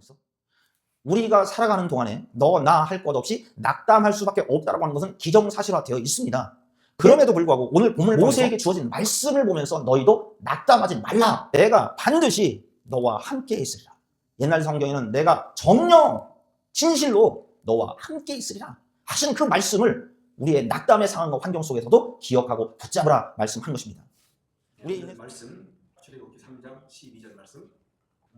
있어? 우리가 살아가는 동안에 너 나 할 것 없이 낙담할 수밖에 없다라고 하는 것은 기정사실화되어 있습니다. 그럼에도 불구하고 오늘 본문을 모세에게 주어진 말씀을 보면서 너희도 낙담하지 말라. 내가 반드시 너와 함께 있으리라. 옛날 성경에는 내가 정령 진실로 너와 함께 있으리라 하시는 그 말씀을 우리의 낙담의 상황과 환경 속에서도 기억하고 붙잡으라 말씀한 것입니다. 우리 있는 말씀 출애굽기 3장 12절 말씀.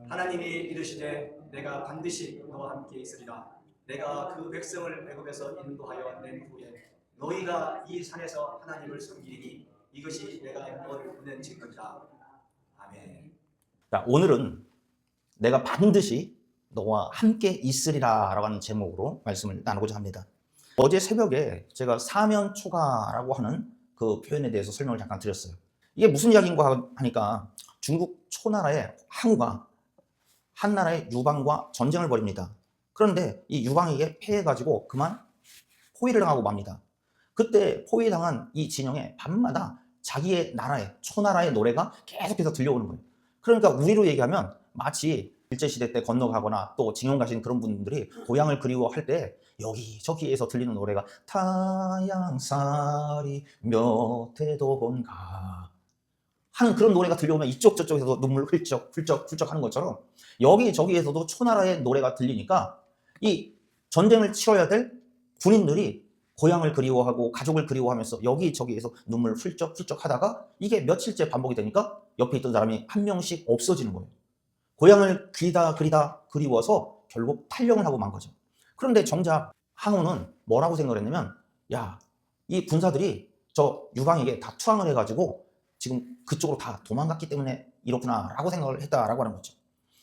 하나님이 이르시되 내가 반드시 너와 함께 있으리라. 내가 그 백성을 애굽에서 인도하여 낸 후에 너희가 이 산에서 하나님을 섬기리니 이것이 내가 너를 보낸 증거니라. 아멘. 자, 오늘은 내가 반드시 너와 함께 있으리라 라고 하는 제목으로 말씀을 나누고자 합니다. 어제 새벽에 제가 사면초가라고 하는 그 표현에 대해서 설명을 잠깐 드렸어요. 이게 무슨 이야기인가 하니까 중국 초나라의 항우가 한 나라의 유방과 전쟁을 벌입니다. 그런데 이 유방에게 패해가지고 그만 포위를 당하고 맙니다. 그때 포위당한 이 진영에 밤마다 자기의 나라의 초나라의 노래가 계속해서 들려오는 거예요. 그러니까 우리로 얘기하면 마치 일제시대 때 건너가거나 또 징용 가신 그런 분들이 고향을 그리워할 때 여기저기에서 들리는 노래가 타양살이 몇 해도 본가 하는 그런 노래가 들려오면 이쪽 저쪽에서도 눈물 훌쩍 하는 것처럼 여기저기에서도 초나라의 노래가 들리니까 이 전쟁을 치러야 될 군인들이 고향을 그리워하고 가족을 그리워하면서 여기저기에서 눈물 훌쩍 하다가 이게 며칠째 반복이 되니까 옆에 있던 사람이 한 명씩 없어지는 거예요. 고향을 그리다 그리워서 결국 탈영을 하고 만 거죠. 그런데 정작 항우는 뭐라고 생각을 했냐면 야, 이 군사들이 저 유방에게 다 투항을 해가지고 지금 그쪽으로 다 도망갔기 때문에 이렇구나 라고 생각을 했다라고 하는 거죠.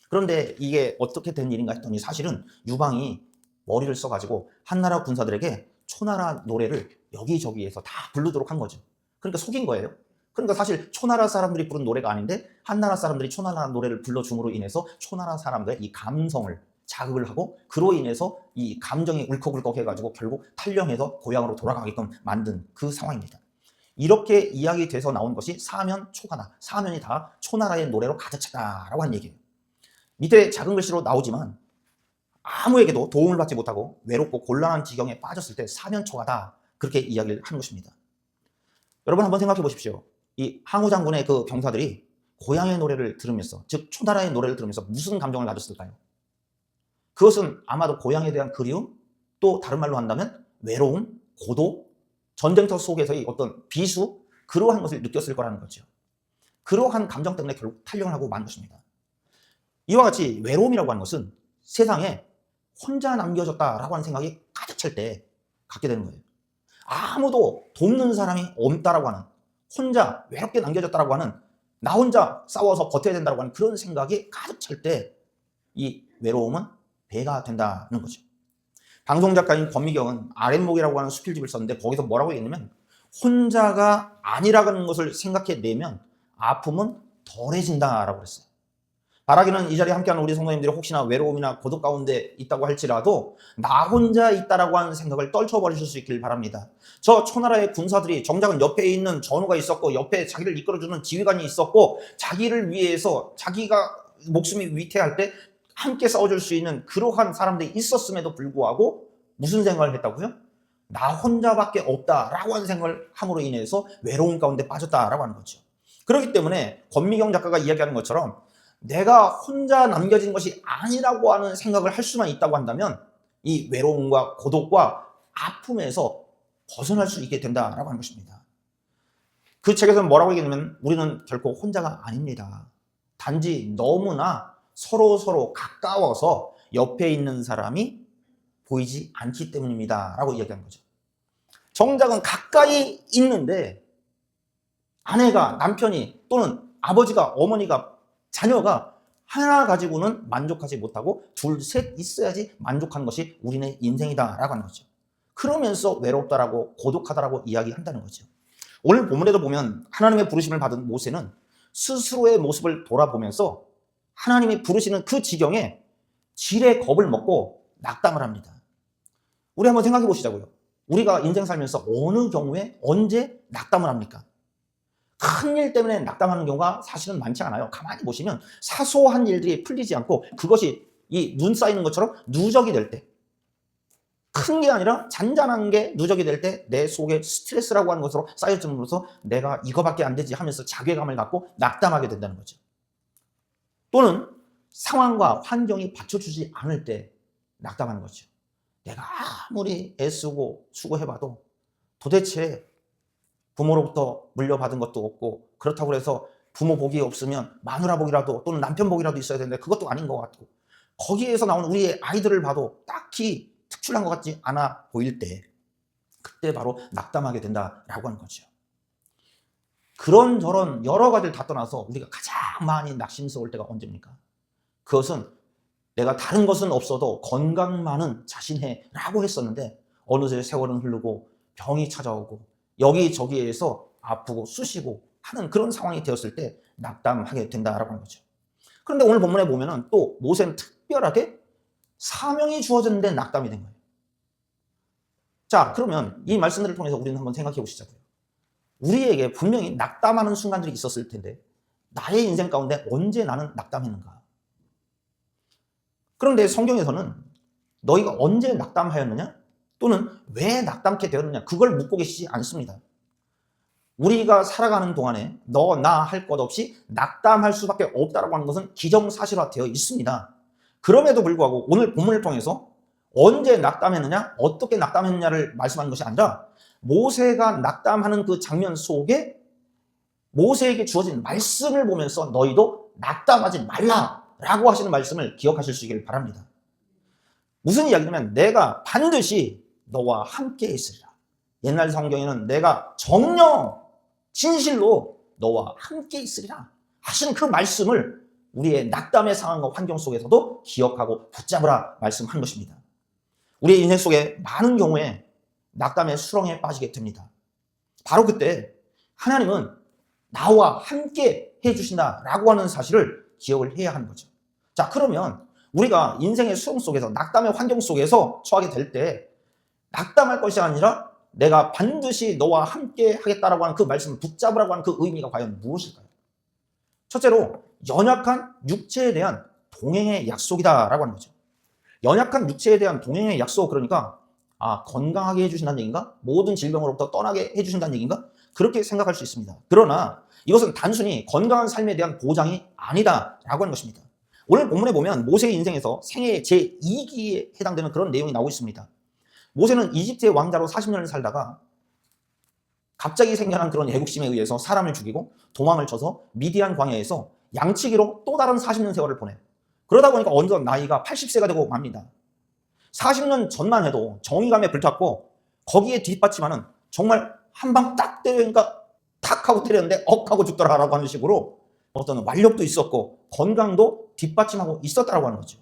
그런데 이게 어떻게 된 일인가 했더니 사실은 유방이 머리를 써가지고 한나라 군사들에게 초나라 노래를 여기저기에서 다 부르도록 한 거죠. 그러니까 속인 거예요. 그러니까 사실 초나라 사람들이 부른 노래가 아닌데 한나라 사람들이 초나라 노래를 불러줌으로 인해서 초나라 사람들의 이 감성을 자극을 하고 그로 인해서 이 감정이 울컥울컥 해가지고 결국 탈영해서 고향으로 돌아가게끔 만든 그 상황입니다. 이렇게 이야기돼서 나온 것이 사면초가다. 사면이 다 초나라의 노래로 가득 찼다라고 하는 얘기예요. 밑에 작은 글씨로 나오지만 아무에게도 도움을 받지 못하고 외롭고 곤란한 지경에 빠졌을 때 사면초가다 그렇게 이야기를 하는 것입니다. 여러분 한번 생각해 보십시오. 이 항우 장군의 그 병사들이 고향의 노래를 들으면서 즉 초나라의 노래를 들으면서 무슨 감정을 가졌을까요? 그것은 아마도 고향에 대한 그리움 또 다른 말로 한다면 외로움, 고독, 전쟁터 속에서의 어떤 비수 그러한 것을 느꼈을 거라는 거죠. 그러한 감정 때문에 결국 탈영을 하고 만 것입니다. 이와 같이 외로움이라고 하는 것은 세상에 혼자 남겨졌다라고 하는 생각이 가득 찰 때 갖게 되는 거예요. 아무도 돕는 사람이 없다라고 하는 혼자 외롭게 남겨졌다라고 하는 나 혼자 싸워서 버텨야 된다고 하는 그런 생각이 가득 찰 때 이 외로움은 배가 된다는 거죠. 방송작가인 권미경은 아랫목이라고 하는 수필집을 썼는데 거기서 뭐라고 얘기했냐면 혼자가 아니라는 것을 생각해내면 아픔은 덜해진다라고 그랬어요. 바라기는 이 자리에 함께하는 우리 성도님들이 혹시나 외로움이나 고독 가운데 있다고 할지라도 나 혼자 있다라고 하는 생각을 떨쳐버리실 수 있길 바랍니다. 저 초나라의 군사들이 정작은 옆에 있는 전우가 있었고 옆에 자기를 이끌어주는 지휘관이 있었고 자기를 위해서 자기가 목숨이 위태할 때 함께 싸워줄 수 있는 그러한 사람들이 있었음에도 불구하고 무슨 생각을 했다고요? 나 혼자밖에 없다라고 하는 생각을 함으로 인해서 외로움 가운데 빠졌다라고 하는 거죠. 그렇기 때문에 권미경 작가가 이야기하는 것처럼 내가 혼자 남겨진 것이 아니라고 하는 생각을 할 수만 있다고 한다면 이 외로움과 고독과 아픔에서 벗어날 수 있게 된다라고 하는 것입니다. 그 책에서는 뭐라고 얘기하냐면 우리는 결코 혼자가 아닙니다. 단지 너무나 서로 가까워서 옆에 있는 사람이 보이지 않기 때문입니다 라고 이야기하는 거죠. 정작은 가까이 있는데 아내가 남편이 또는 아버지가 어머니가 자녀가 하나 가지고는 만족하지 못하고 둘, 셋 있어야지 만족하는 것이 우리네 인생이다 라고 하는 거죠. 그러면서 외롭다라고 고독하다라고 이야기한다는 거죠. 오늘 본문에도 보면 하나님의 부르심을 받은 모세는 스스로의 모습을 돌아보면서 하나님이 부르시는 그 지경에 질의 겁을 먹고 낙담을 합니다. 우리 한번 생각해 보시자고요. 우리가 인생 살면서 어느 경우에 언제 낙담을 합니까? 큰 일 때문에 낙담하는 경우가 사실은 많지 않아요. 가만히 보시면 사소한 일들이 풀리지 않고 그것이 이 눈 쌓이는 것처럼 누적이 될 때, 큰 게 아니라 잔잔한 게 누적이 될 때 내 속에 스트레스라고 하는 것으로 쌓여짐으로써 내가 이거밖에 안 되지 하면서 자괴감을 갖고 낙담하게 된다는 거죠. 또는 상황과 환경이 받쳐주지 않을 때 낙담하는 거죠. 내가 아무리 애쓰고 수고해봐도 도대체 부모로부터 물려받은 것도 없고, 그렇다고 해서 부모 복이 없으면 마누라 복이라도 또는 남편 복이라도 있어야 되는데 그것도 아닌 것 같고, 거기에서 나오는 우리의 아이들을 봐도 딱히 특출한 것 같지 않아 보일 때, 그때 바로 낙담하게 된다라고 하는 거죠. 그런저런 여러 가지를 다 떠나서 우리가 가장 많이 낙심스러울 때가 언제입니까? 그것은 내가 다른 것은 없어도 건강만은 자신해라고 했었는데 어느새 세월은 흐르고 병이 찾아오고 여기저기에서 아프고 쑤시고 하는 그런 상황이 되었을 때 낙담하게 된다라고 하는 거죠. 그런데 오늘 본문에 보면은 또 모세는 특별하게 사명이 주어졌는데 낙담이 된 거예요. 자, 그러면 이 말씀들을 통해서 우리는 한번 생각해 보시자고요. 우리에게 분명히 낙담하는 순간들이 있었을 텐데 나의 인생 가운데 언제 나는 낙담했는가? 그런데 성경에서는 너희가 언제 낙담하였느냐? 또는 왜 낙담케 되었느냐? 그걸 묻고 계시지 않습니다. 우리가 살아가는 동안에 너, 나 할 것 없이 낙담할 수밖에 없다라고 하는 것은 기정사실화 되어 있습니다. 그럼에도 불구하고 오늘 본문을 통해서 언제 낙담했느냐, 어떻게 낙담했느냐를 말씀하는 것이 아니라 모세가 낙담하는 그 장면 속에 모세에게 주어진 말씀을 보면서 너희도 낙담하지 말라라고 하시는 말씀을 기억하실 수 있기를 바랍니다. 무슨 이야기냐면 내가 반드시 너와 함께 있으리라. 옛날 성경에는 내가 정령 진실로 너와 함께 있으리라 하시는 그 말씀을 우리의 낙담의 상황과 환경 속에서도 기억하고 붙잡으라 말씀한 것입니다. 우리의 인생 속에 많은 경우에 낙담의 수렁에 빠지게 됩니다. 바로 그때 하나님은 나와 함께 해주신다라고 하는 사실을 기억을 해야 하는 거죠. 자, 그러면 우리가 인생의 수렁 속에서 낙담의 환경 속에서 처하게 될 때 낙담할 것이 아니라 내가 반드시 너와 함께 하겠다라고 하는 그 말씀을 붙잡으라고 하는 그 의미가 과연 무엇일까요? 첫째로 연약한 육체에 대한 동행의 약속이다라고 하는 거죠. 연약한 육체에 대한 동행의 약속, 그러니까 건강하게 해주신다는 얘기인가? 모든 질병으로부터 떠나게 해주신다는 얘기인가? 그렇게 생각할 수 있습니다. 그러나 이것은 단순히 건강한 삶에 대한 보장이 아니다라고 하는 것입니다. 오늘 본문에 보면 모세의 인생에서 생애 제2기에 해당되는 그런 내용이 나오고 있습니다. 모세는 이집트의 왕자로 40년을 살다가 갑자기 생겨난 그런 애국심에 의해서 사람을 죽이고 도망을 쳐서 미디안 광야에서 양치기로 또 다른 40년 세월을 보내요. 그러다 보니까 어느덧 나이가 80세가 되고 맙니다. 40년 전만 해도 정의감에 불탔고 거기에 뒷받침하는 정말 한 방 딱 때리니까 탁 하고 때렸는데 억 하고 죽더라라고 하는 식으로 어떤 완력도 있었고 건강도 뒷받침하고 있었다라고 하는 거죠.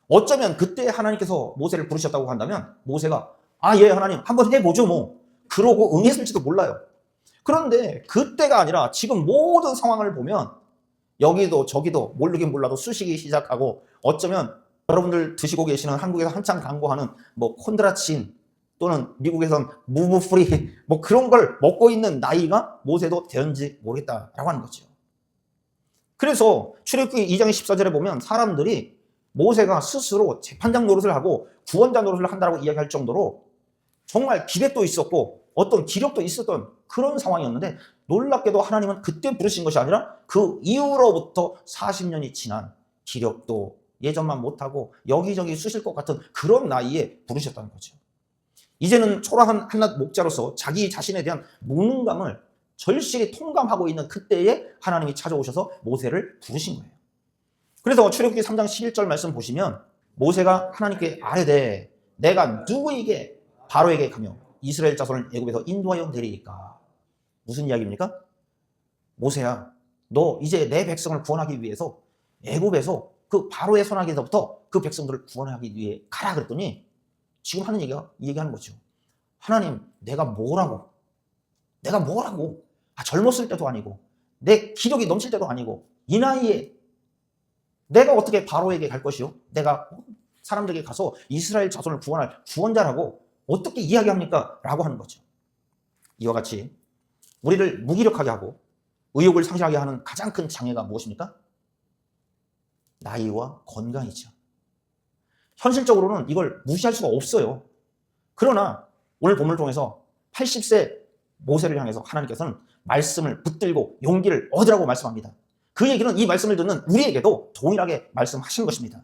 어쩌면 그때 하나님께서 모세를 부르셨다고 한다면 모세가 예 하나님 한번 해보죠 뭐 그러고 응했을지도 몰라요. 그런데 그때가 아니라 지금 모든 상황을 보면 여기도 저기도 모르긴 몰라도 쑤시기 시작하고 어쩌면 여러분들 드시고 계시는 한국에서 한창 광고하는 뭐 콘드라친 또는 미국에선 무브프리 뭐 그런 걸 먹고 있는 나이가 모세도 되었는지 모르겠다라고 하는 거죠. 그래서 출애굽기 2장 14절에 보면 사람들이 모세가 스스로 재판장 노릇을 하고 구원자 노릇을 한다고 이야기할 정도로 정말 기백도 있었고 어떤 기력도 있었던 그런 상황이었는데 놀랍게도 하나님은 그때 부르신 것이 아니라 그 이후로부터 40년이 지난 기력도 예전만 못하고 여기저기 쑤실 것 같은 그런 나이에 부르셨다는 거죠. 이제는 초라한 한낱 목자로서 자기 자신에 대한 무능감을 절실히 통감하고 있는 그때에 하나님이 찾아오셔서 모세를 부르신 거예요. 그래서 출애굽기 3장 11절 말씀 보시면 모세가 하나님께 아뢰되 내가 누구에게 바로에게 가며 이스라엘 자손을 애굽에서 인도하여 내리리까? 무슨 이야기입니까? 모세야, 너 이제 내 백성을 구원하기 위해서 애굽에서 그 바로의 손아귀에서부터 그 백성들을 구원하기 위해 가라 그랬더니 지금 하는 얘기가 이 얘기하는 거죠. 하나님, 내가 뭐라고? 젊었을 때도 아니고 내 기력이 넘칠 때도 아니고 이 나이에 내가 어떻게 바로에게 갈 것이요? 내가 사람들에게 가서 이스라엘 자손을 구원할 구원자라고 어떻게 이야기합니까? 라고 하는 거죠. 이와 같이 우리를 무기력하게 하고 의욕을 상실하게 하는 가장 큰 장애가 무엇입니까? 나이와 건강이죠. 현실적으로는 이걸 무시할 수가 없어요. 그러나 오늘 본문을 통해서 80세 모세를 향해서 하나님께서는 말씀을 붙들고 용기를 얻으라고 말씀합니다. 그 얘기는 이 말씀을 듣는 우리에게도 동일하게 말씀하시는 것입니다.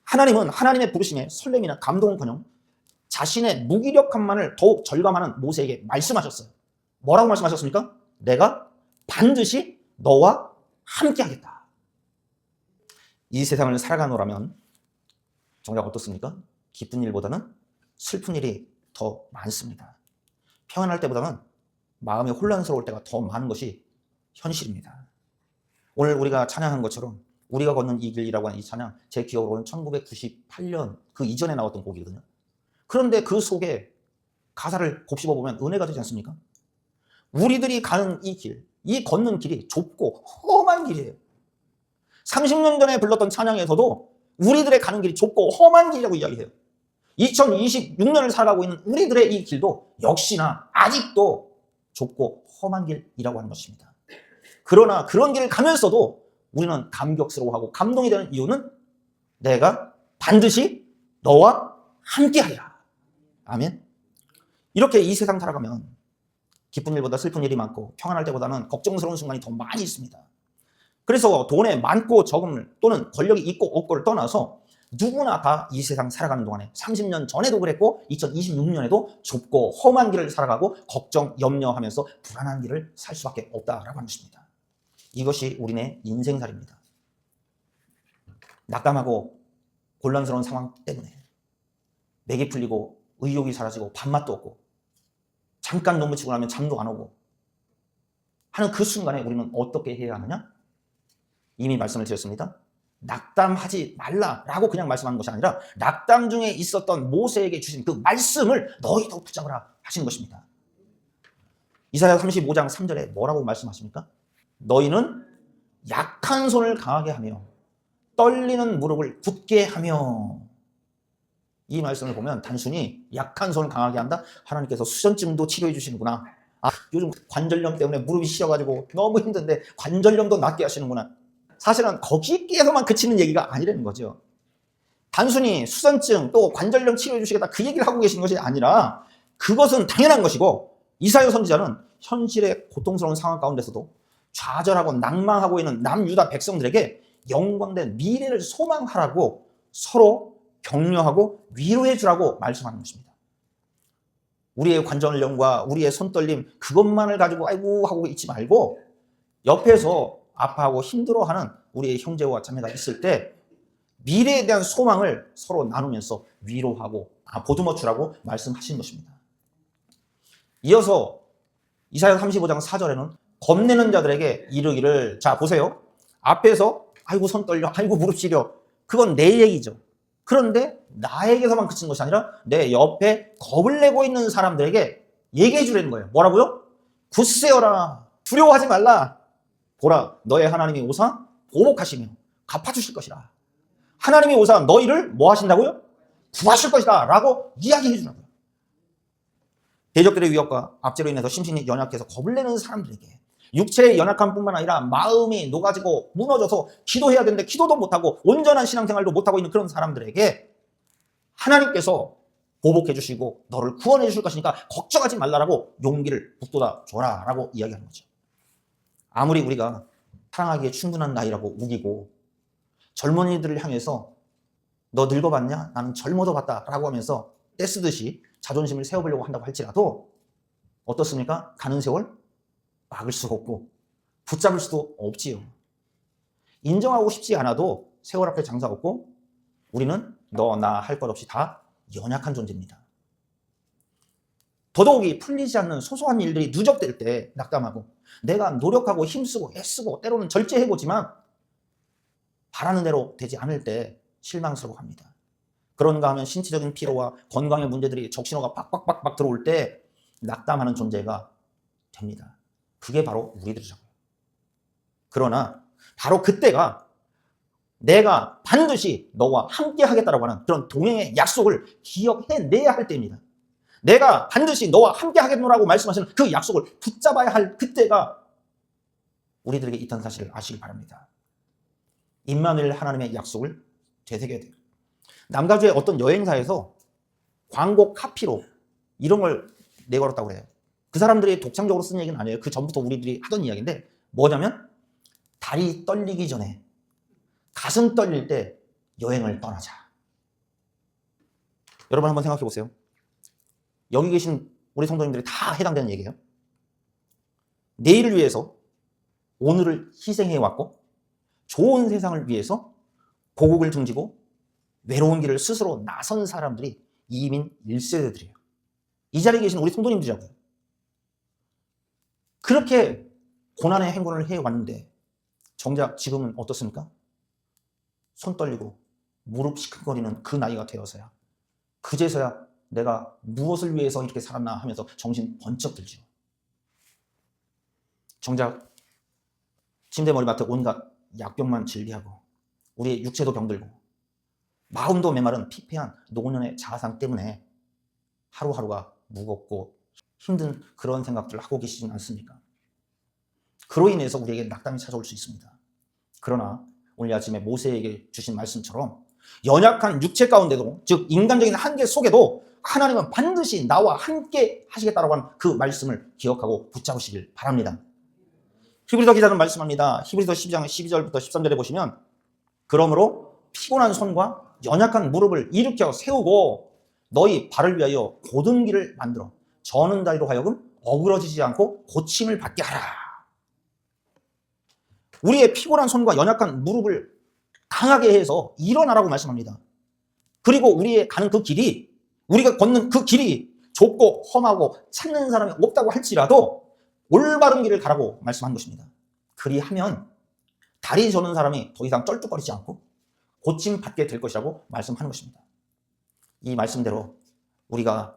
하나님은 하나님의 부르심에 설렘이나 감동은커녕 자신의 무기력함만을 더욱 절감하는 모세에게 말씀하셨어요. 뭐라고 말씀하셨습니까? 내가 반드시 너와 함께하겠다. 이 세상을 살아가노라면 정작 어떻습니까? 기쁜 일보다는 슬픈 일이 더 많습니다. 평안할 때보다는 마음이 혼란스러울 때가 더 많은 것이 현실입니다. 오늘 우리가 찬양한 것처럼 우리가 걷는 이 길이라고 하는 이 찬양, 제 기억으로는 1998년 그 이전에 나왔던 곡이거든요. 그런데 그 속에 가사를 곱씹어 보면 은혜가 되지 않습니까? 우리들이 가는 이 길, 이 걷는 길이 좁고 험한 길이에요. 30년 전에 불렀던 찬양에서도 우리들의 가는 길이 좁고 험한 길이라고 이야기해요. 2026년을 살아가고 있는 우리들의 이 길도 역시나 아직도 좁고 험한 길이라고 하는 것입니다. 그러나 그런 길을 가면서도 우리는 감격스러워하고 감동이 되는 이유는 내가 반드시 너와 함께하리라. 아멘. 이렇게 이 세상 살아가면 기쁜 일보다 슬픈 일이 많고 평안할 때보다는 걱정스러운 순간이 더 많이 있습니다. 그래서 돈에 많고 적음을 또는 권력이 있고 없고를 떠나서 누구나 다 이 세상 살아가는 동안에 30년 전에도 그랬고 2026년에도 좁고 험한 길을 살아가고 걱정, 염려하면서 불안한 길을 살 수밖에 없다라고 하는 것입니다. 이것이 우리네 인생살입니다. 낙담하고 곤란스러운 상황 때문에 맥이 풀리고 의욕이 사라지고 밥맛도 없고 잠깐 농구 치고 나면 잠도 안 오고 하는 그 순간에 우리는 어떻게 해야 하느냐? 이미 말씀을 드렸습니다. 낙담하지 말라라고 그냥 말씀하는 것이 아니라 낙담 중에 있었던 모세에게 주신 그 말씀을 너희도 붙잡으라 하시는 것입니다. 이사야 35장 3절에 뭐라고 말씀하십니까? 너희는 약한 손을 강하게 하며 떨리는 무릎을 굳게 하며. 이 말씀을 보면 단순히 약한 손을 강하게 한다? 하나님께서 수전증도 치료해 주시는구나. 아, 요즘 관절염 때문에 무릎이 시려가지고 너무 힘든데 관절염도 낫게 하시는구나. 사실은 거기에서만 그치는 얘기가 아니라는 거죠. 단순히 수전증 또 관절염 치료해 주시겠다 그 얘기를 하고 계신 것이 아니라 그것은 당연한 것이고 이사야 선지자는 현실의 고통스러운 상황 가운데서도 좌절하고 낭망하고 있는 남유다 백성들에게 영광된 미래를 소망하라고 서로 격려하고 위로해 주라고 말씀하는 것입니다. 우리의 관절염과 우리의 손떨림 그것만을 가지고 아이고 하고 있지 말고 옆에서 아파하고 힘들어하는 우리의 형제와 자매가 있을 때 미래에 대한 소망을 서로 나누면서 위로하고 보듬어 주라고 말씀하신 것입니다. 이어서 이사야 35장 4절에는 겁내는 자들에게 이르기를, 자 보세요. 앞에서 아이고 손 떨려, 아이고 무릎 시려, 그건 내 얘기죠. 그런데 나에게서만 그친 것이 아니라 내 옆에 겁을 내고 있는 사람들에게 얘기해 주라는 거예요. 뭐라고요? 굳세어라, 두려워하지 말라. 보라, 너의 하나님이 오사 보복하시며 갚아주실 것이라. 하나님이 오사 너희를 뭐 하신다고요? 구하실 것이다 라고 이야기해 주라고요. 대적들의 위협과 압제로 인해서 심신이 연약해서 겁을 내는 사람들에게 육체의 연약함뿐만 아니라 마음이 녹아지고 무너져서 기도해야 되는데 기도도 못하고 온전한 신앙생활도 못하고 있는 그런 사람들에게 하나님께서 보복해 주시고 너를 구원해 주실 것이니까 걱정하지 말라라고 용기를 북돋아 줘라 라고 이야기하는 거죠. 아무리 우리가 사랑하기에 충분한 나이라고 우기고 젊은이들을 향해서 너 늙어봤냐? 나는 젊어도 봤다 라고 하면서 떼쓰듯이 자존심을 세워보려고 한다고 할지라도 어떻습니까? 가는 세월 막을 수가 없고 붙잡을 수도 없지요. 인정하고 싶지 않아도 세월 앞에 장사 없고 우리는 너 나 할 것 없이 다 연약한 존재입니다. 더더욱이 풀리지 않는 소소한 일들이 누적될 때 낙담하고 내가 노력하고 힘쓰고 애쓰고 때로는 절제해보지만 바라는 대로 되지 않을 때 실망스러워합니다. 그런가 하면 신체적인 피로와 건강의 문제들이 적신호가 빡빡빡빡 들어올 때 낙담하는 존재가 됩니다. 그게 바로 우리들이잖아요. 그러나 바로 그때가 내가 반드시 너와 함께 하겠다라고 하는 그런 동행의 약속을 기억해내야 할 때입니다. 내가 반드시 너와 함께 하겠노라고 말씀하시는 그 약속을 붙잡아야 할 그때가 우리들에게 있다는 사실을 아시길 바랍니다. 임마누엘 하나님의 약속을 되새겨야 돼요. 남가주의 어떤 여행사에서 광고 카피로 이런 걸 내걸었다고 그래요. 그 사람들이 독창적으로 쓴 얘기는 아니에요. 그 전부터 우리들이 하던 이야기인데 뭐냐면 다리 떨리기 전에 가슴 떨릴 때 여행을 떠나자. 여러분 한번 생각해 보세요. 여기 계신 우리 성도님들이 다 해당되는 얘기예요. 내일을 위해서 오늘을 희생해 왔고 좋은 세상을 위해서 고국을 등지고 외로운 길을 스스로 나선 사람들이 이민 1세대들이에요. 이 자리에 계신 우리 성도님들이라고요. 그렇게 고난의 행군을 해왔는데 정작 지금은 어떻습니까? 손 떨리고 무릎 시큰거리는 그 나이가 되어서야 그제서야 내가 무엇을 위해서 이렇게 살았나 하면서 정신 번쩍 들죠. 정작 침대 머리맡에 온갖 약병만 즐비하고 우리의 육체도 병들고 마음도 메마른 피폐한 노년의 자아상 때문에 하루하루가 무겁고 힘든 그런 생각들을 하고 계시진 않습니까? 그로 인해서 우리에게 낙담이 찾아올 수 있습니다. 그러나 오늘 아침에 모세에게 주신 말씀처럼 연약한 육체 가운데도, 즉 인간적인 한계 속에도 하나님은 반드시 나와 함께 하시겠다라고 하는 그 말씀을 기억하고 붙잡으시길 바랍니다. 히브리서 기자는 말씀합니다. 히브리서 12장 12절부터 13절에 보시면 그러므로 피곤한 손과 연약한 무릎을 일으켜 세우고 너희 발을 위하여 곧은 길을 만들어 저는 자리로 하여금 어그러지지 않고 고침을 받게 하라. 우리의 피곤한 손과 연약한 무릎을 강하게 해서 일어나라고 말씀합니다. 그리고 우리의 가는 그 길이, 우리가 걷는 그 길이 좁고 험하고 찾는 사람이 없다고 할지라도 올바른 길을 가라고 말씀한 것입니다. 그리하면 다리 저는 사람이 더 이상 쩔뚝거리지 않고 고침 받게 될 것이라고 말씀하는 것입니다. 이 말씀대로 우리가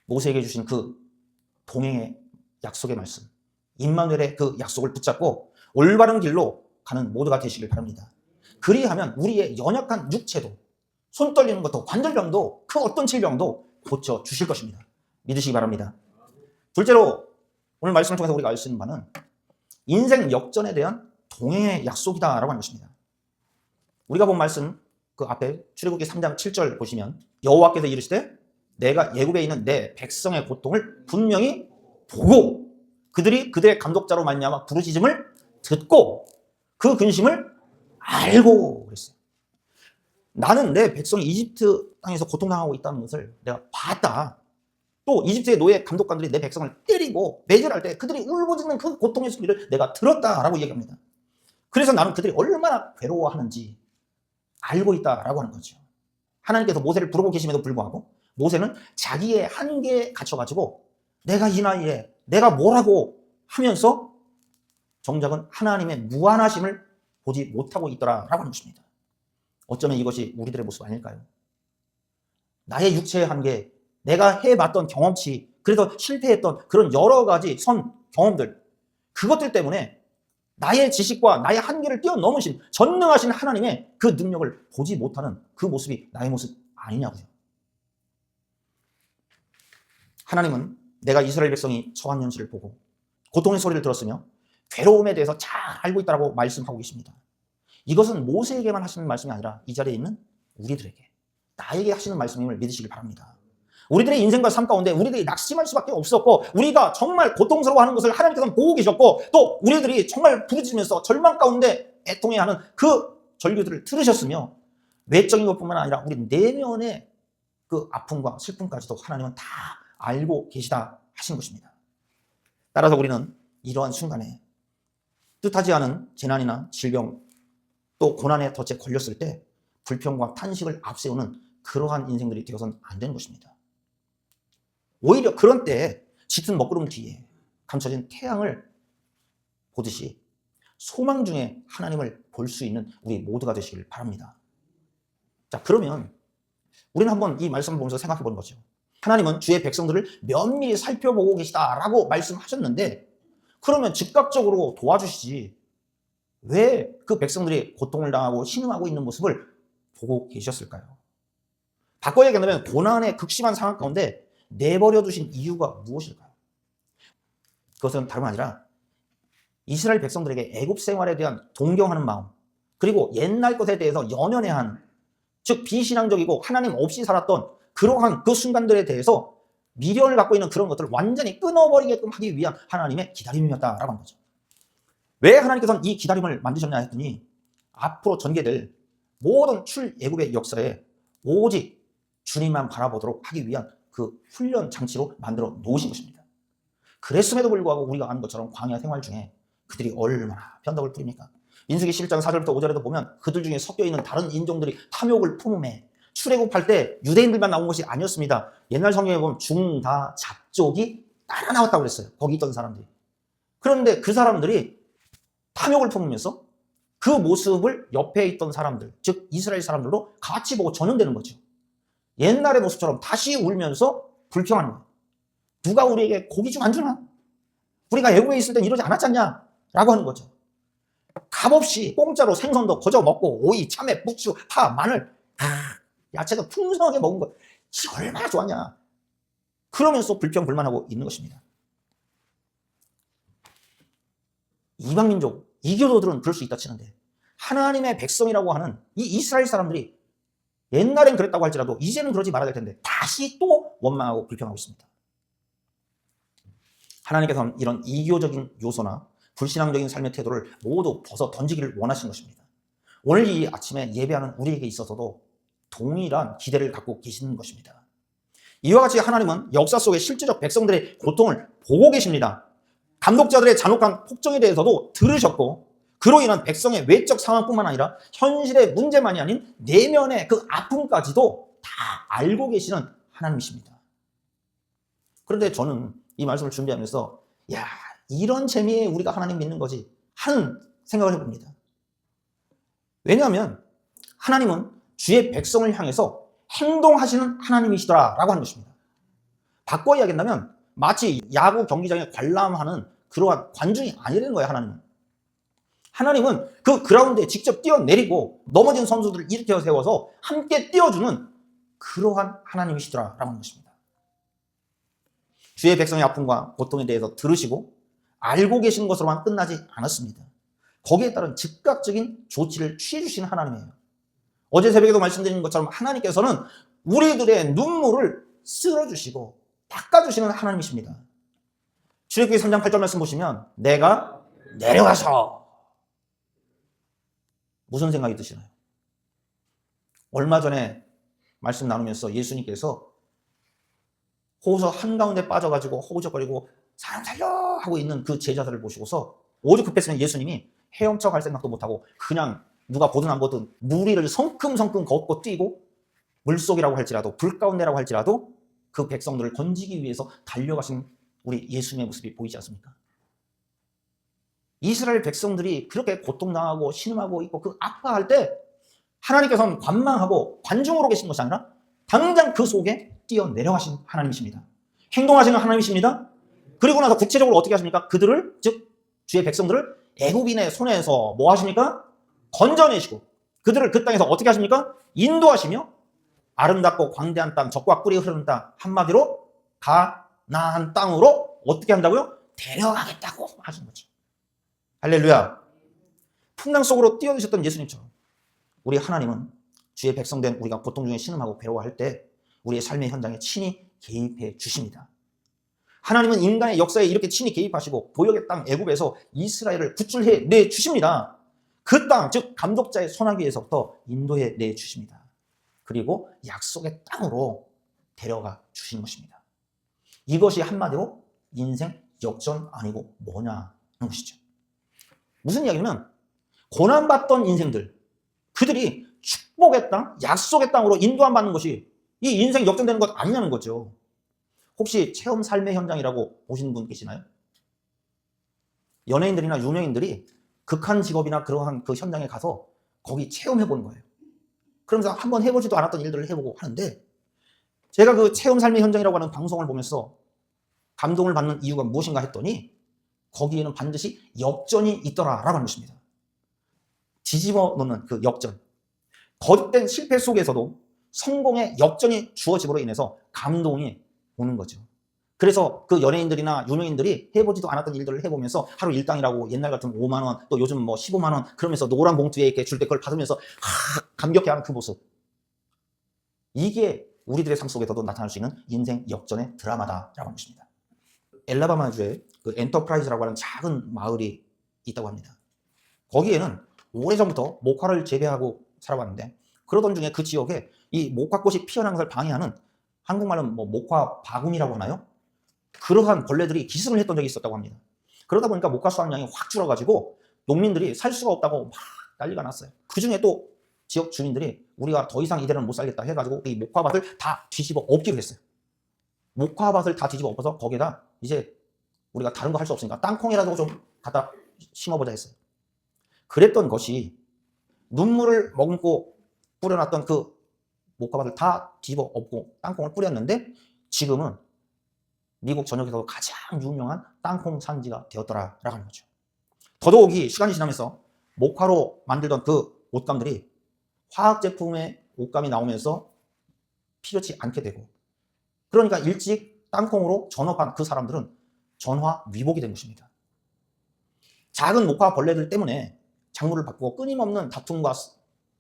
모세에게 주신 그 동행의 약속의 말씀, 임마누엘의 그 약속을 붙잡고 올바른 길로 가는 모두가 되시길 바랍니다. 그리하면 우리의 연약한 육체도, 손 떨리는 것도, 관절병도, 그 어떤 질병도 고쳐주실 것입니다. 믿으시기 바랍니다. 둘째로 오늘 말씀을 통해서 우리가 알 수 있는 바는 인생 역전에 대한 동행의 약속이다라고 하는 것입니다. 우리가 본 말씀 그 앞에 출애굽기 3장 7절 보시면 여호와께서 이르시되 내가 애굽에 있는 내 백성의 고통을 분명히 보고 그들이 그들의 감독자로 말미암아 부르짖음을 듣고 그 근심을 알고 그랬어요. 나는 내 백성이 이집트 땅에서 고통당하고 있다는 것을 내가 봤다. 또 이집트의 노예 감독관들이 내 백성을 때리고 매질할 때 그들이 울부짖는 그 고통의 소리를 내가 들었다라고 얘기합니다. 그래서 나는 그들이 얼마나 괴로워하는지 알고 있다라고 하는 거죠. 하나님께서 모세를 부르고 계심에도 불구하고 모세는 자기의 한계에 갇혀가지고 내가 이 나이에 내가 뭐라고 하면서 정작은 하나님의 무한하심을 보지 못하고 있더라라고 하는 것입니다. 어쩌면 이것이 우리들의 모습 아닐까요? 나의 육체의 한계, 내가 해봤던 경험치, 그래서 실패했던 그런 여러 가지 경험들, 그것들 때문에 나의 지식과 나의 한계를 뛰어넘으신 전능하신 하나님의 그 능력을 보지 못하는 그 모습이 나의 모습 아니냐고요. 하나님은 내가 이스라엘 백성이 처한 현실을 보고 고통의 소리를 들었으며 괴로움에 대해서 잘 알고 있다고 말씀하고 계십니다. 이것은 모세에게만 하시는 말씀이 아니라 이 자리에 있는 우리들에게, 나에게 하시는 말씀임을 믿으시길 바랍니다. 우리들의 인생과 삶 가운데 우리들이 낙심할 수밖에 없었고 우리가 정말 고통스러워하는 것을 하나님께서는 보고 계셨고 또 우리들이 정말 부르짖으면서 절망 가운데 애통해하는 그 절규들을 들으셨으며 외적인 것뿐만 아니라 우리 내면의 그 아픔과 슬픔까지도 하나님은 다 알고 계시다 하신 것입니다. 따라서 우리는 이러한 순간에 뜻하지 않은 재난이나 질병 또 고난의 덫에 걸렸을 때 불평과 탄식을 앞세우는 그러한 인생들이 되어서는 안 되는 것입니다. 오히려 그런 때에 짙은 먹구름 뒤에 감춰진 태양을 보듯이 소망 중에 하나님을 볼 수 있는 우리 모두가 되시길 바랍니다. 자, 그러면 우리는 한번 이 말씀을 보면서 생각해 보는 거죠. 하나님은 주의 백성들을 면밀히 살펴보고 계시다라고 말씀하셨는데 그러면 즉각적으로 도와주시지 왜 그 백성들이 고통을 당하고 신음하고 있는 모습을 보고 계셨을까요? 바꿔 얘기한다면 고난의 극심한 상황 가운데 내버려 두신 이유가 무엇일까요? 그것은 다름 아니라 이스라엘 백성들에게 애굽 생활에 대한 동경하는 마음 그리고 옛날 것에 대해서 연연해하는 즉 비신앙적이고 하나님 없이 살았던 그러한 그 순간들에 대해서 미련을 갖고 있는 그런 것들을 완전히 끊어버리게끔 하기 위한 하나님의 기다림이었다라고 하는 거죠. 왜 하나님께서는 이 기다림을 만드셨냐 했더니 앞으로 전개될 모든 출애굽의 역사에 오직 주님만 바라보도록 하기 위한 그 훈련 장치로 만들어 놓으신 것입니다. 그랬음에도 불구하고 우리가 아는 것처럼 광야 생활 중에 그들이 얼마나 변덕을 부립니까? 민수기 11장 4절부터 5절에도 보면 그들 중에 섞여 있는 다른 인종들이 탐욕을 품음에 출애굽할 때 유대인들만 나온 것이 아니었습니다. 옛날 성경에 보면 중다 잡족이 따라 나왔다고 그랬어요. 거기 있던 사람들이. 그런데 그 사람들이 탐욕을 품으면서 그 모습을 옆에 있던 사람들, 즉 이스라엘 사람들로 같이 보고 전염되는 거죠. 옛날의 모습처럼 다시 울면서 불평하는 거예요. 누가 우리에게 고기 좀 안 주나? 우리가 애굽에 있을 땐 이러지 않았잖냐? 라고 하는 거죠. 값없이 공짜로 생선도 거저 먹고 오이, 참외, 부추, 파, 마늘 야채도 풍성하게 먹은 거 얼마나 좋았냐? 그러면서 불평불만하고 있는 것입니다. 이방민족, 이교도들은 그럴 수 있다 치는데 하나님의 백성이라고 하는 이 이스라엘 사람들이 옛날엔 그랬다고 할지라도 이제는 그러지 말아야 될 텐데 다시 또 원망하고 불평하고 있습니다. 하나님께서는 이런 이교적인 요소나 불신앙적인 삶의 태도를 모두 벗어 던지기를 원하신 것입니다. 오늘 이 아침에 예배하는 우리에게 있어서도 동일한 기대를 갖고 계시는 것입니다. 이와 같이 하나님은 역사 속의 실제적 백성들의 고통을 보고 계십니다. 감독자들의 잔혹한 폭정에 대해서도 들으셨고 그로 인한 백성의 외적 상황뿐만 아니라 현실의 문제만이 아닌 내면의 그 아픔까지도 다 알고 계시는 하나님이십니다. 그런데 저는 이 말씀을 준비하면서 야, 이런 재미에 우리가 하나님 믿는 거지 하는 생각을 해봅니다. 왜냐하면 하나님은 주의 백성을 향해서 행동하시는 하나님이시더라라고 하는 것입니다. 바꿔 이야기한다면 마치 야구 경기장에 관람하는 그러한 관중이 아니라는 거예요. 하나님은 그 그라운드에 직접 뛰어내리고 넘어진 선수들을 일으켜 세워서 함께 뛰어주는 그러한 하나님이시더라라고 하는 것입니다. 주의 백성의 아픔과 고통에 대해서 들으시고 알고 계신 것으로만 끝나지 않았습니다. 거기에 따른 즉각적인 조치를 취해 주시는 하나님이에요. 어제 새벽에도 말씀드린 것처럼 하나님께서는 우리들의 눈물을 쓸어주시고 닦아주시는 하나님이십니다. 출애굽기 3장 8절 말씀 보시면 내가 내려가서 무슨 생각이 드시나요? 얼마 전에 말씀 나누면서 예수님께서 호서 한가운데 빠져가지고 허우적거리고 사람 살려 하고 있는 그 제자들을 보시고서 오죽 급했으면 예수님이 헤엄쳐 갈 생각도 못하고 그냥 누가 보든 안 보든 물 위를 성큼성큼 걷고 뛰고 물속이라고 할지라도 불 가운데라고 할지라도 그 백성들을 건지기 위해서 달려가신 우리 예수님의 모습이 보이지 않습니까? 이스라엘 백성들이 그렇게 고통당하고 신음하고 있고 그 아파할 때 하나님께서는 관망하고 관중으로 계신 것이 아니라 당장 그 속에 뛰어내려가신 하나님이십니다. 행동하시는 하나님이십니다. 그리고 나서 구체적으로 어떻게 하십니까? 그들을, 즉 주의 백성들을 애굽인의 손에서 뭐 하십니까? 건져내시고 그들을 그 땅에서 어떻게 하십니까? 인도하시며 아름답고 광대한 땅, 적과 꿀이 흐르는 땅, 한마디로 가나안 땅으로 어떻게 한다고요? 데려가겠다고 하신 거죠. 할렐루야. 풍랑 속으로 뛰어드셨던 예수님처럼 우리 하나님은 주의 백성된 우리가 고통 중에 신음하고 괴로워할 때 우리의 삶의 현장에 친히 개입해 주십니다. 하나님은 인간의 역사에 이렇게 친히 개입하시고 보역의 땅 애굽에서 이스라엘을 구출해 내주십니다. 그 땅, 즉 감독자의 손아귀에서부터 인도해 내주십니다. 그리고 약속의 땅으로 데려가 주신 것입니다. 이것이 한마디로 인생 역전 아니고 뭐냐는 것이죠. 무슨 이야기냐면 고난받던 인생들, 그들이 축복의 땅, 약속의 땅으로 인도함 받는 것이 이 인생 역전되는 것 아니냐는 거죠. 혹시 체험 삶의 현장이라고 보시는 분 계시나요? 연예인들이나 유명인들이 극한 직업이나 그러한 그 현장에 가서 거기 체험해보는 거예요. 그러면서 한번 해보지도 않았던 일들을 해보고 하는데 제가 그 체험 삶의 현장이라고 하는 방송을 보면서 감동을 받는 이유가 무엇인가 했더니 거기에는 반드시 역전이 있더라라고 하는 것입니다. 뒤집어 놓는 그 역전. 거듭된 실패 속에서도 성공의 역전이 주어짐으로 인해서 감동이 오는 거죠. 그래서 그 연예인들이나 유명인들이 해보지도 않았던 일들을 해보면서 하루 일당이라고 옛날 같으면 5만 원, 또 요즘 뭐 15만 원 그러면서 노란 봉투에 이렇게 줄 때 그걸 받으면서 감격해하는 그 모습. 이게 우리들의 삶 속에서도 나타날 수 있는 인생 역전의 드라마다라고 하는 것입니다. 엘라바마주에 그 엔터프라이즈라고 하는 작은 마을이 있다고 합니다. 거기에는 오래전부터 목화를 재배하고 살아왔는데 그러던 중에 그 지역에 이 목화꽃이 피어나는 것을 방해하는, 한국말은 뭐 목화 바구니라고 하나요? 그러한 벌레들이 기승을 했던 적이 있었다고 합니다. 그러다 보니까 목화 수확량이 확 줄어가지고 농민들이 살 수가 없다고 막 난리가 났어요. 그 중에 또 지역 주민들이 우리가 더 이상 이대로는 못 살겠다 해가지고 이 목화밭을 다 뒤집어 엎기로 했어요. 목화밭을 다 뒤집어 엎어서 거기에다 이제 우리가 다른 거 할 수 없으니까 땅콩이라도 좀 갖다 심어보자 했어요. 그랬던 것이 눈물을 머금고 뿌려놨던 그 목화밭을 다 뒤집어 엎고 땅콩을 뿌렸는데 지금은 미국 전역에서 가장 유명한 땅콩 산지가 되었더라라고 하는 거죠. 더더욱이 시간이 지나면서 목화로 만들던 그 옷감들이 화학 제품의 옷감이 나오면서 필요치 않게 되고, 그러니까 일찍 땅콩으로 전업한 그 사람들은 전화 위복이 된 것입니다. 작은 목화 벌레들 때문에 작물을 바꾸고 끊임없는 다툼과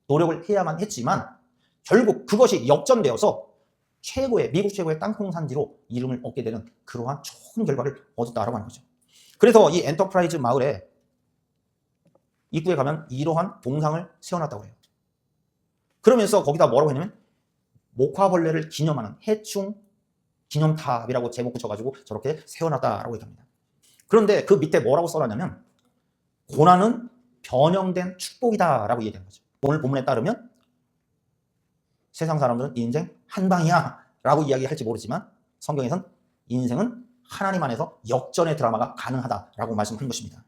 노력을 해야만 했지만 결국 그것이 역전되어서 미국 최고의 땅콩 산지로 이름을 얻게 되는 그러한 좋은 결과를 얻었다라고 하는 거죠. 그래서 이 엔터프라이즈 마을에 입구에 가면 이러한 동상을 세워놨다고 해요. 그러면서 거기다 뭐라고 했냐면 목화벌레를 기념하는 해충 기념탑이라고 제목 붙여가지고 저렇게 세워놨다라고 얘기합니다. 그런데 그 밑에 뭐라고 써놨냐면 고난은 변형된 축복이다라고 얘기하는 거죠. 오늘 본문에 따르면 세상 사람들은 인생 한 방이야 라고 이야기할지 모르지만 성경에선 인생은 하나님 안에서 역전의 드라마가 가능하다라고 말씀한 것입니다.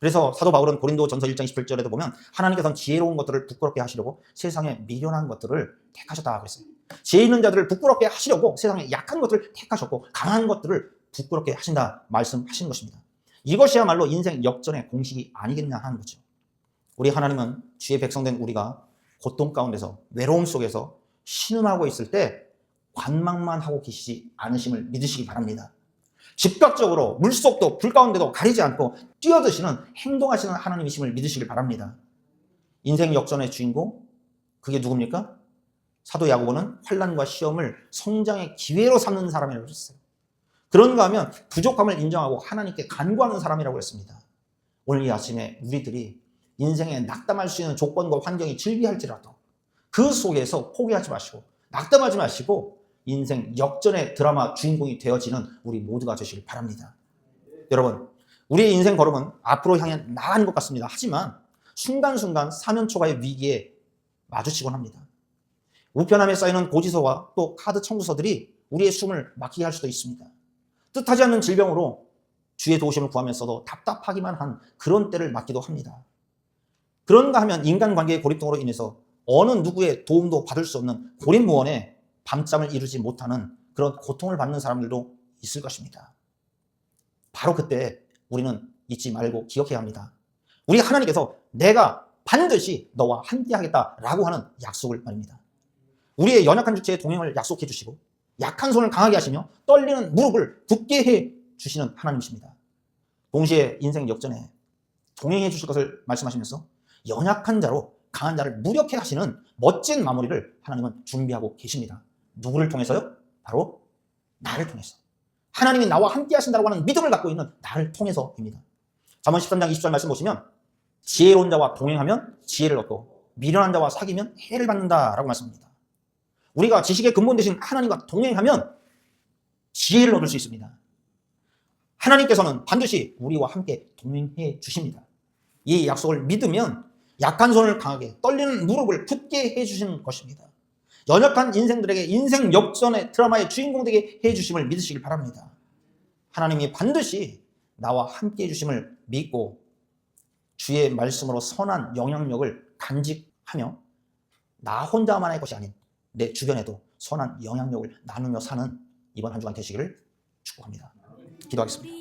그래서 사도 바울은 고린도 전서 1장 27절에도 보면 하나님께서는 지혜로운 것들을 부끄럽게 하시려고 세상에 미련한 것들을 택하셨다 그랬어요. 지혜 있는 자들을 부끄럽게 하시려고 세상에 약한 것들을 택하셨고 강한 것들을 부끄럽게 하신다 말씀하시는 것입니다. 이것이야말로 인생 역전의 공식이 아니겠냐 하는 거죠. 우리 하나님은 주의 백성된 우리가 고통 가운데서 외로움 속에서 신음하고 있을 때 관망만 하고 계시지 않으심을 믿으시기 바랍니다. 즉각적으로 물속도 불 가운데도 가리지 않고 뛰어드시는 행동하시는 하나님이심을 믿으시길 바랍니다. 인생 역전의 주인공, 그게 누굽니까? 사도 야고보는 환난과 시험을 성장의 기회로 삼는 사람이라고 했어요. 그런가 하면 부족함을 인정하고 하나님께 간구하는 사람이라고 했습니다. 오늘 이 아침에 우리들이 인생에 낙담할 수 있는 조건과 환경이 즐비할지라도 그 속에서 포기하지 마시고 낙담하지 마시고 인생 역전의 드라마 주인공이 되어지는 우리 모두가 되시길 바랍니다. 여러분, 우리의 인생 걸음은 앞으로 향해 나가는 것 같습니다. 하지만 순간순간 사면초가의 위기에 마주치곤 합니다. 우편함에 쌓이는 고지서와 또 카드 청구서들이 우리의 숨을 막히게 할 수도 있습니다. 뜻하지 않는 질병으로 주의 도우심을 구하면서도 답답하기만 한 그런 때를 맞기도 합니다. 그런가 하면 인간관계의 고립등으로 인해서 어느 누구의 도움도 받을 수 없는 고립무원에 밤잠을 이루지 못하는 그런 고통을 받는 사람들도 있을 것입니다. 바로 그때 우리는 잊지 말고 기억해야 합니다. 우리 하나님께서 내가 반드시 너와 함께 하겠다라고 하는 약속을 말입니다. 우리의 연약한 주체의 동행을 약속해 주시고 약한 손을 강하게 하시며 떨리는 무릎을 굳게 해 주시는 하나님이십니다. 동시에 인생 역전에 동행해 주실 것을 말씀하시면서 연약한 자로 강한 자를 무력해 하시는 멋진 마무리를 하나님은 준비하고 계십니다. 누구를 통해서요? 바로 나를 통해서. 하나님이 나와 함께 하신다고 하는 믿음을 갖고 있는 나를 통해서입니다. 잠언 13장 20절 말씀 보시면 지혜로운 자와 동행하면 지혜를 얻고 미련한 자와 사귀면 해를 받는다라고 말씀합니다. 우리가 지식의 근본 되신 하나님과 동행하면 지혜를 얻을 수 있습니다. 하나님께서는 반드시 우리와 함께 동행해 주십니다. 이 약속을 믿으면 약한 손을 강하게, 떨리는 무릎을 굳게 해주시는 것입니다. 연약한 인생들에게 인생 역전의 드라마의 주인공 되게 해주심을 믿으시길 바랍니다. 하나님이 반드시 나와 함께 해주심을 믿고 주의 말씀으로 선한 영향력을 간직하며 나 혼자만의 것이 아닌 내 주변에도 선한 영향력을 나누며 사는 이번 한 주간 되시기를 축복합니다. 기도하겠습니다.